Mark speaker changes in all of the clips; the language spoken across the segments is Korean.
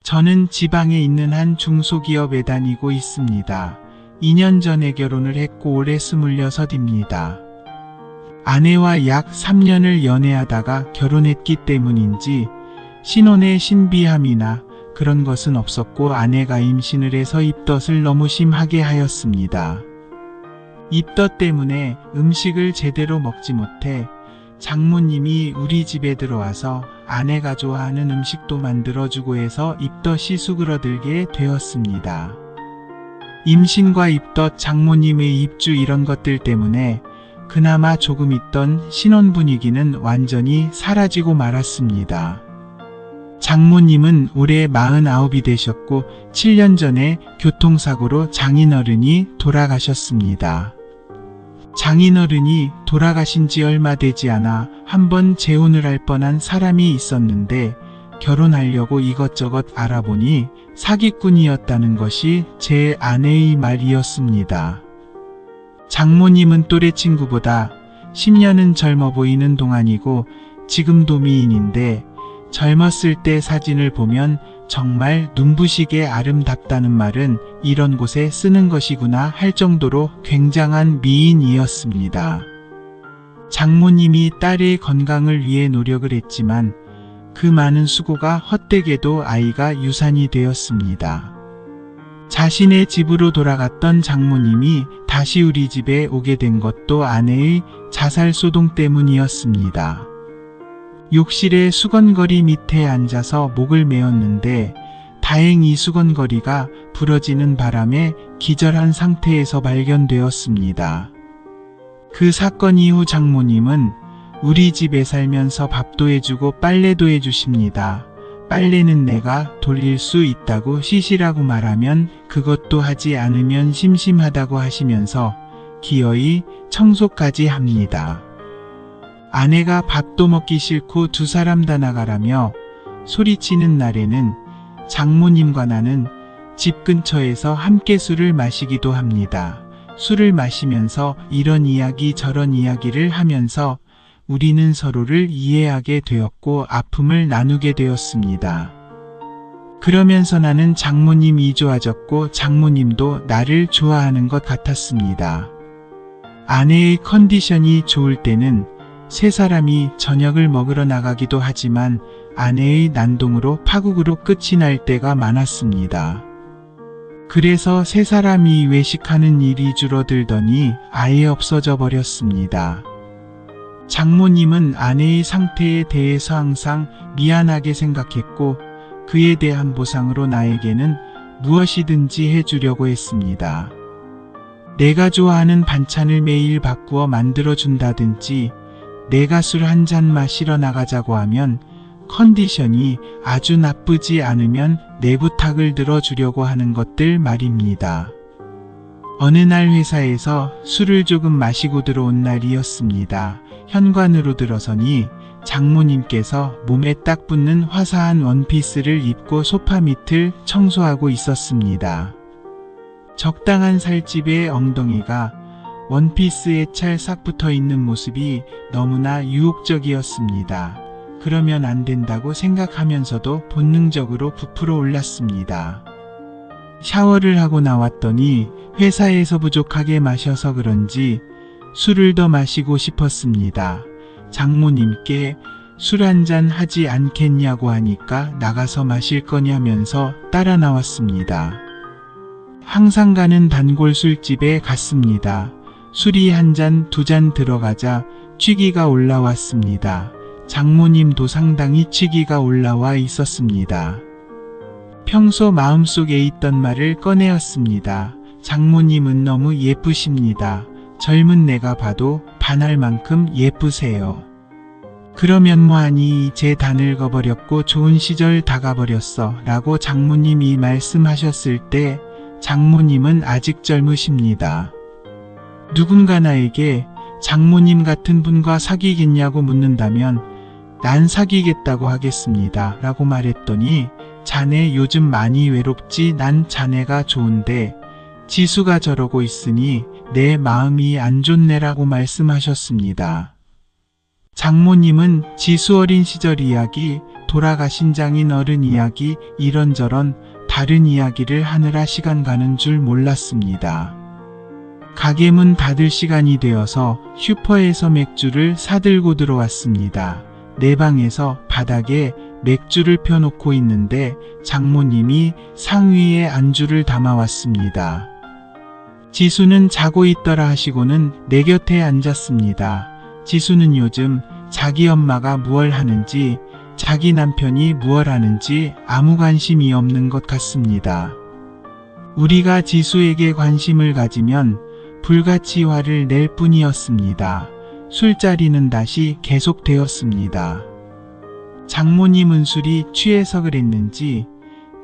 Speaker 1: 저는 지방에 있는 한 중소기업에 다니고 있습니다. 2년 전에 결혼을 했고 올해 26입니다. 아내와 약 3년을 연애하다가 결혼했기 때문인지 신혼의 신비함이나 그런 것은 없었고 아내가 임신을 해서 입덧을 너무 심하게 하였습니다. 입덧 때문에 음식을 제대로 먹지 못해 장모님이 우리 집에 들어와서 아내가 좋아하는 음식도 만들어주고 해서 입덧이 수그러들게 되었습니다. 임신과 입덧, 장모님의 입주 이런 것들 때문에 그나마 조금 있던 신혼 분위기는 완전히 사라지고 말았습니다. 장모님은 올해 49이 되셨고 7년 전에 교통사고로 장인어른이 돌아가셨습니다. 장인어른이 돌아가신 지 얼마 되지 않아 한번 재혼을 할 뻔한 사람이 있었는데 결혼하려고 이것저것 알아보니 사기꾼이었다는 것이 제 아내의 말이었습니다. 장모님은 또래 친구보다 10년은 젊어 보이는 동안이고 지금도 미인인데 젊었을 때 사진을 보면 정말 눈부시게 아름답다는 말은 이런 곳에 쓰는 것이구나 할 정도로 굉장한 미인이었습니다. 장모님이 딸의 건강을 위해 노력을 했지만 그 많은 수고가 헛되게도 아이가 유산이 되었습니다. 자신의 집으로 돌아갔던 장모님이 다시 우리 집에 오게 된 것도 아내의 자살소동 때문이었습니다. 욕실의 수건거리 밑에 앉아서 목을 메었는데 다행히 수건거리가 부러지는 바람에 기절한 상태에서 발견되었습니다. 그 사건 이후 장모님은 우리 집에 살면서 밥도 해주고 빨래도 해주십니다. 빨래는 내가 돌릴 수 있다고 쉬시라고 말하면 그것도 하지 않으면 심심하다고 하시면서 기어이 청소까지 합니다. 아내가 밥도 먹기 싫고 두 사람 다 나가라며 소리치는 날에는 장모님과 나는 집 근처에서 함께 술을 마시기도 합니다. 술을 마시면서 이런 이야기 저런 이야기를 하면서 우리는 서로를 이해하게 되었고 아픔을 나누게 되었습니다. 그러면서 나는 장모님이 좋아졌고 장모님도 나를 좋아하는 것 같았습니다. 아내의 컨디션이 좋을 때는 세 사람이 저녁을 먹으러 나가기도 하지만 아내의 난동으로 파국으로 끝이 날 때가 많았습니다. 그래서 세 사람이 외식하는 일이 줄어들더니 아예 없어져 버렸습니다. 장모님은 아내의 상태에 대해서 항상 미안하게 생각했고 그에 대한 보상으로 나에게는 무엇이든지 해주려고 했습니다. 내가 좋아하는 반찬을 매일 바꾸어 만들어준다든지 내가 술 한 잔 마시러 나가자고 하면 컨디션이 아주 나쁘지 않으면 내 부탁을 들어주려고 하는 것들 말입니다. 어느 날 회사에서 술을 조금 마시고 들어온 날이었습니다. 현관으로 들어서니 장모님께서 몸에 딱 붙는 화사한 원피스를 입고 소파 밑을 청소하고 있었습니다. 적당한 살집의 엉덩이가 원피스에 찰싹 붙어 있는 모습이 너무나 유혹적이었습니다. 그러면 안 된다고 생각하면서도 본능적으로 부풀어 올랐습니다. 샤워를 하고 나왔더니 회사에서 부족하게 마셔서 그런지 술을 더 마시고 싶었습니다. 장모님께 술 한잔 하지 않겠냐고 하니까 나가서 마실 거냐면서 따라 나왔습니다. 항상 가는 단골 술집에 갔습니다. 술이 한 잔, 두 잔 들어가자 취기가 올라왔습니다. 장모님도 상당히 취기가 올라와 있었습니다. 평소 마음속에 있던 말을 꺼내었습니다. 장모님은 너무 예쁘십니다. 젊은 내가 봐도 반할 만큼 예쁘세요. 그러면 뭐하니 이제 다 늙어버렸고 좋은 시절 다 가버렸어 라고 장모님이 말씀하셨을 때 장모님은 아직 젊으십니다. 누군가 나에게 장모님 같은 분과 사귀겠냐고 묻는다면 난 사귀겠다고 하겠습니다 라고 말했더니 자네 요즘 많이 외롭지? 난 자네가 좋은데 지수가 저러고 있으니 내 마음이 안 좋네라고 말씀하셨습니다. 장모님은 지수 어린 시절 이야기 돌아가신 장인 어른 이야기, 이런저런 다른 이야기를 하느라 시간 가는 줄 몰랐습니다. 가게 문 닫을 시간이 되어서 슈퍼에서 맥주를 사들고 들어왔습니다. 내 방에서 바닥에 맥주를 펴놓고 있는데 장모님이 상위에 안주를 담아왔습니다. 지수는 자고 있더라 하시고는 내 곁에 앉았습니다. 지수는 요즘 자기 엄마가 무얼 하는지, 자기 남편이 무얼 하는지 아무 관심이 없는 것 같습니다. 우리가 지수에게 관심을 가지면 불같이 화를 낼 뿐이었습니다. 술자리는 다시 계속되었습니다. 장모님은 술이 취해서 그랬는지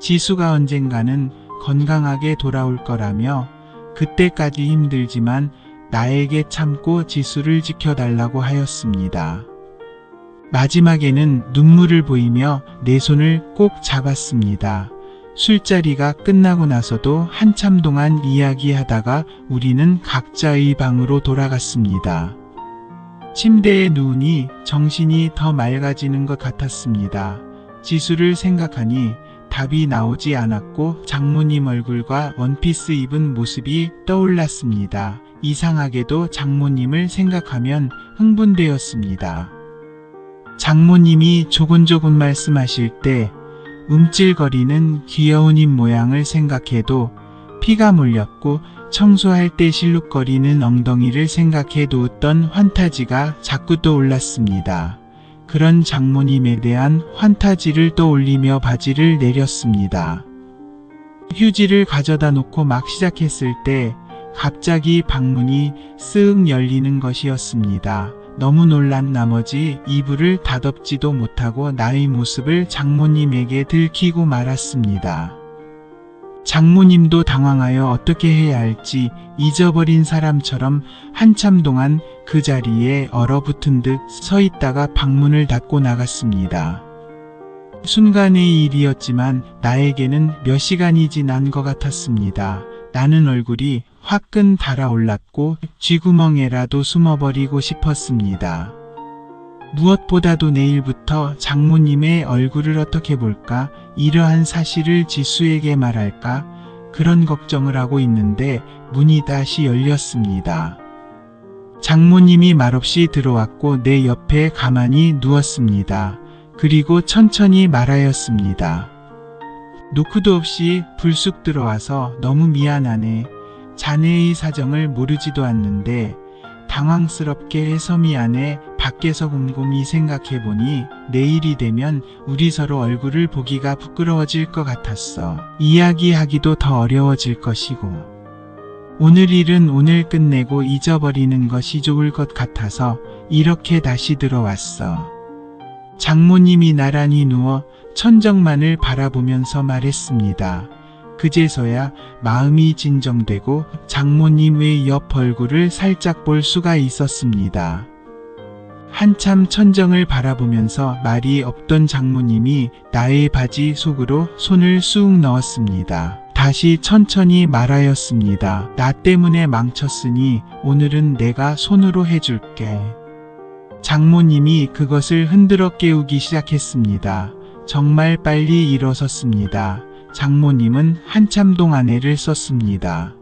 Speaker 1: 지수가 언젠가는 건강하게 돌아올 거라며 그때까지 힘들지만 나에게 참고 지수를 지켜달라고 하였습니다. 마지막에는 눈물을 보이며 내 손을 꼭 잡았습니다. 술자리가 끝나고 나서도 한참 동안 이야기하다가 우리는 각자의 방으로 돌아갔습니다. 침대에 누우니 정신이 더 맑아지는 것 같았습니다. 지수를 생각하니 답이 나오지 않았고 장모님 얼굴과 원피스 입은 모습이 떠올랐습니다. 이상하게도 장모님을 생각하면 흥분되었습니다. 장모님이 조곤조곤 말씀하실 때 움찔거리는 귀여운 입 모양을 생각해도 피가 몰렸고 청소할 때 실룩거리는 엉덩이를 생각해도 웃던 환타지가 자꾸 떠올랐습니다. 그런 장모님에 대한 환타지를 떠올리며 바지를 내렸습니다. 휴지를 가져다 놓고 막 시작했을 때 갑자기 방문이 쓱 열리는 것이었습니다. 너무 놀란 나머지 이불을 닫업지도 못하고 나의 모습을 장모님에게 들키고 말았습니다. 장모님도 당황하여 어떻게 해야 할지 잊어버린 사람처럼 한참 동안 그 자리에 얼어붙은 듯 서 있다가 방문을 닫고 나갔습니다. 순간의 일이었지만 나에게는 몇 시간이 지난 것 같았습니다. 나는 얼굴이 화끈 달아올랐고 쥐구멍에라도 숨어버리고 싶었습니다. 무엇보다도 내일부터 장모님의 얼굴을 어떻게 볼까, 이러한 사실을 지수에게 말할까, 그런 걱정을 하고 있는데 문이 다시 열렸습니다. 장모님이 말없이 들어왔고 내 옆에 가만히 누웠습니다. 그리고 천천히 말하였습니다. 노크도 없이 불쑥 들어와서 너무 미안하네. 자네의 사정을 모르지도 않는데 당황스럽게 해서 미안해. 밖에서 곰곰이 생각해보니 내일이 되면 우리 서로 얼굴을 보기가 부끄러워질 것 같았어. 이야기하기도 더 어려워질 것이고 오늘 일은 오늘 끝내고 잊어버리는 것이 좋을 것 같아서 이렇게 다시 들어왔어. 장모님이 나란히 누워 천정만을 바라보면서 말했습니다. 그제서야 마음이 진정되고 장모님의 옆 얼굴을 살짝 볼 수가 있었습니다. 한참 천정을 바라보면서 말이 없던 장모님이 나의 바지 속으로 손을 쑥 넣었습니다. 다시 천천히 말하였습니다. 나 때문에 망쳤으니 오늘은 내가 손으로 해줄게. 장모님이 그것을 흔들어 깨우기 시작했습니다. 정말 빨리 일어섰습니다. 장모님은 한참 동안 애를 썼습니다.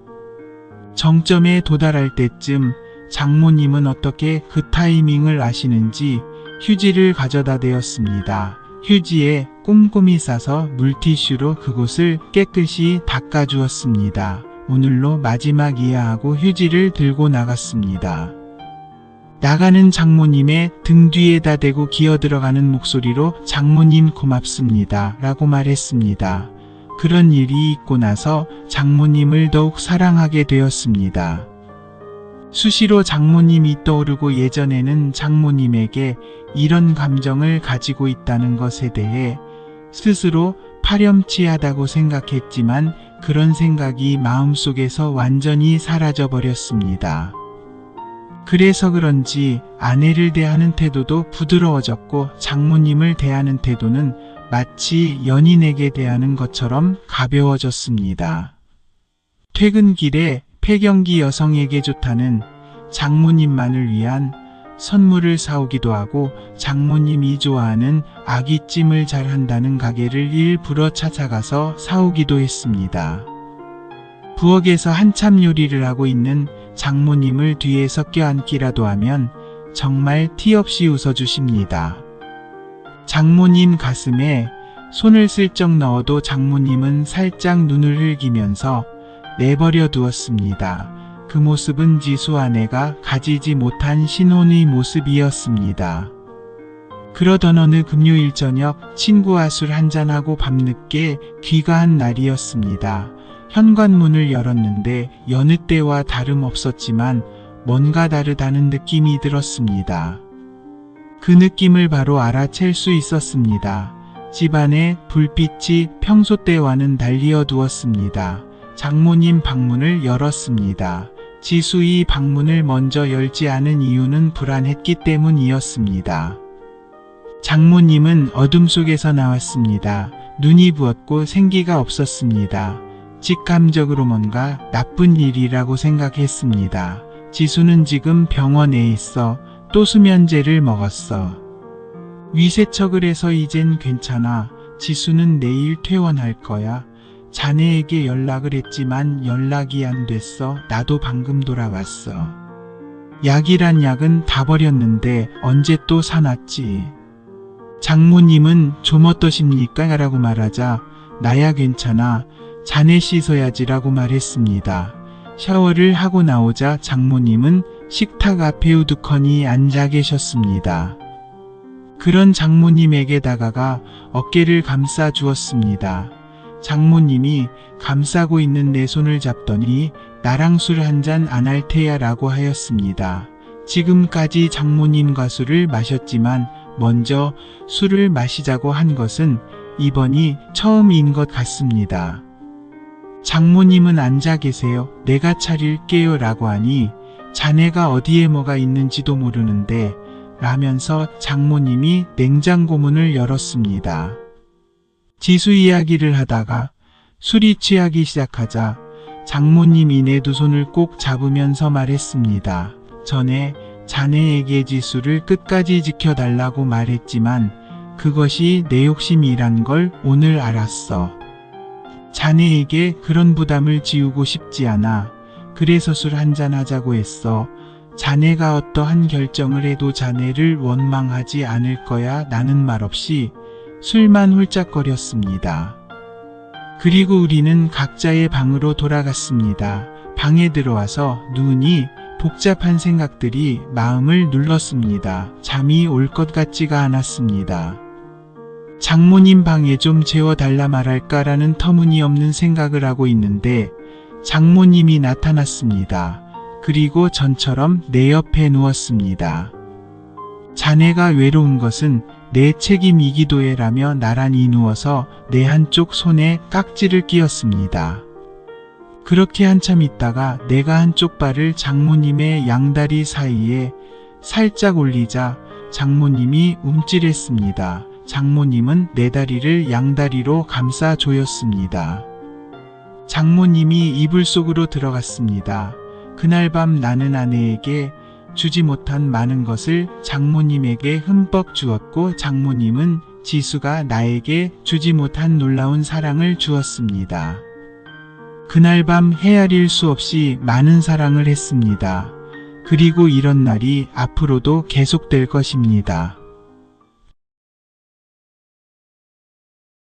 Speaker 1: 정점에 도달할 때쯤 장모님은 어떻게 그 타이밍을 아시는지 휴지를 가져다 대었습니다. 휴지에 꼼꼼히 싸서 물티슈로 그곳을 깨끗이 닦아주었습니다. 오늘로 마지막이야 하고 휴지를 들고 나갔습니다. 나가는 장모님의 등 뒤에다 대고 기어들어가는 목소리로 장모님 고맙습니다 라고 말했습니다. 그런 일이 있고 나서 장모님을 더욱 사랑하게 되었습니다. 수시로 장모님이 떠오르고 예전에는 장모님에게 이런 감정을 가지고 있다는 것에 대해 스스로 파렴치하다고 생각했지만 그런 생각이 마음속에서 완전히 사라져 버렸습니다. 그래서 그런지 아내를 대하는 태도도 부드러워졌고 장모님을 대하는 태도는 마치 연인에게 대하는 것처럼 가벼워졌습니다. 퇴근길에 폐경기 여성에게 좋다는 장모님만을 위한 선물을 사오기도 하고 장모님이 좋아하는 아귀찜을 잘한다는 가게를 일부러 찾아가서 사오기도 했습니다. 부엌에서 한참 요리를 하고 있는 장모님을 뒤에서 껴안기라도 하면 정말 티 없이 웃어주십니다. 장모님 가슴에 손을 슬쩍 넣어도 장모님은 살짝 눈을 흘기면서 내버려 두었습니다. 그 모습은 지수 아내가 가지지 못한 신혼의 모습이었습니다. 그러던 어느 금요일 저녁 친구와 술 한잔하고 밤늦게 귀가한 날이었습니다. 현관문을 열었는데 여느 때와 다름없었지만 뭔가 다르다는 느낌이 들었습니다. 그 느낌을 바로 알아챌 수 있었습니다. 집안의 불빛이 평소 때와는 달리 어두웠습니다. 장모님 방문을 열었습니다. 지수의 방문을 먼저 열지 않은 이유는 불안했기 때문이었습니다. 장모님은 어둠 속에서 나왔습니다. 눈이 부었고 생기가 없었습니다. 직감적으로 뭔가 나쁜 일이라고 생각했습니다. 지수는 지금 병원에 있어. 또 수면제를 먹었어. 위세척을 해서 이젠 괜찮아. 지수는 내일 퇴원할 거야. 자네에게 연락을 했지만 연락이 안 됐어. 나도 방금 돌아왔어. 약이란 약은 다 버렸는데 언제 또 사놨지. 장모님은 좀 어떠십니까? 라고 말하자 나야 괜찮아. 자네 씻어야지라고 말했습니다. 샤워를 하고 나오자 장모님은 식탁 앞에 우두커니 앉아 계셨습니다. 그런 장모님에게 다가가 어깨를 감싸 주었습니다. 장모님이 감싸고 있는 내 손을 잡더니 나랑 술 한잔 안 할 테야 라고 하였습니다. 지금까지 장모님과 술을 마셨지만 먼저 술을 마시자고 한 것은 이번이 처음인 것 같습니다. 장모님은 앉아 계세요. 내가 차릴게요 라고 하니 자네가 어디에 뭐가 있는지도 모르는데 라면서 장모님이 냉장고 문을 열었습니다. 지수 이야기를 하다가 술이 취하기 시작하자 장모님이 내 두 손을 꼭 잡으면서 말했습니다. 전에 자네에게 지수를 끝까지 지켜달라고 말했지만 그것이 내 욕심이란 걸 오늘 알았어. 자네에게 그런 부담을 지우고 싶지 않아. 그래서 술 한잔 하자고 했어. 자네가 어떠한 결정을 해도 자네를 원망하지 않을 거야. 나는 말없이 술만 훌쩍거렸습니다. 그리고 우리는 각자의 방으로 돌아갔습니다. 방에 들어와서 눈이 복잡한 생각들이 마음을 눌렀습니다. 잠이 올 것 같지가 않았습니다. 장모님 방에 좀 재워달라 말할까라는 터무니없는 생각을 하고 있는데 장모님이 나타났습니다. 그리고 전처럼 내 옆에 누웠습니다. 자네가 외로운 것은 내 책임이기도 해라며 나란히 누워서 내 한쪽 손에 깍지를 끼웠습니다. 그렇게 한참 있다가 내가 한쪽 발을 장모님의 양다리 사이에 살짝 올리자 장모님이 움찔했습니다. 장모님은 내 다리를 양다리로 감싸 조였습니다. 장모님이 이불 속으로 들어갔습니다. 그날 밤 나는 아내에게 주지 못한 많은 것을 장모님에게 흠뻑 주었고 장모님은 지수가 나에게 주지 못한 놀라운 사랑을 주었습니다. 그날 밤 헤아릴 수 없이 많은 사랑을 했습니다. 그리고 이런 날이 앞으로도 계속될 것입니다.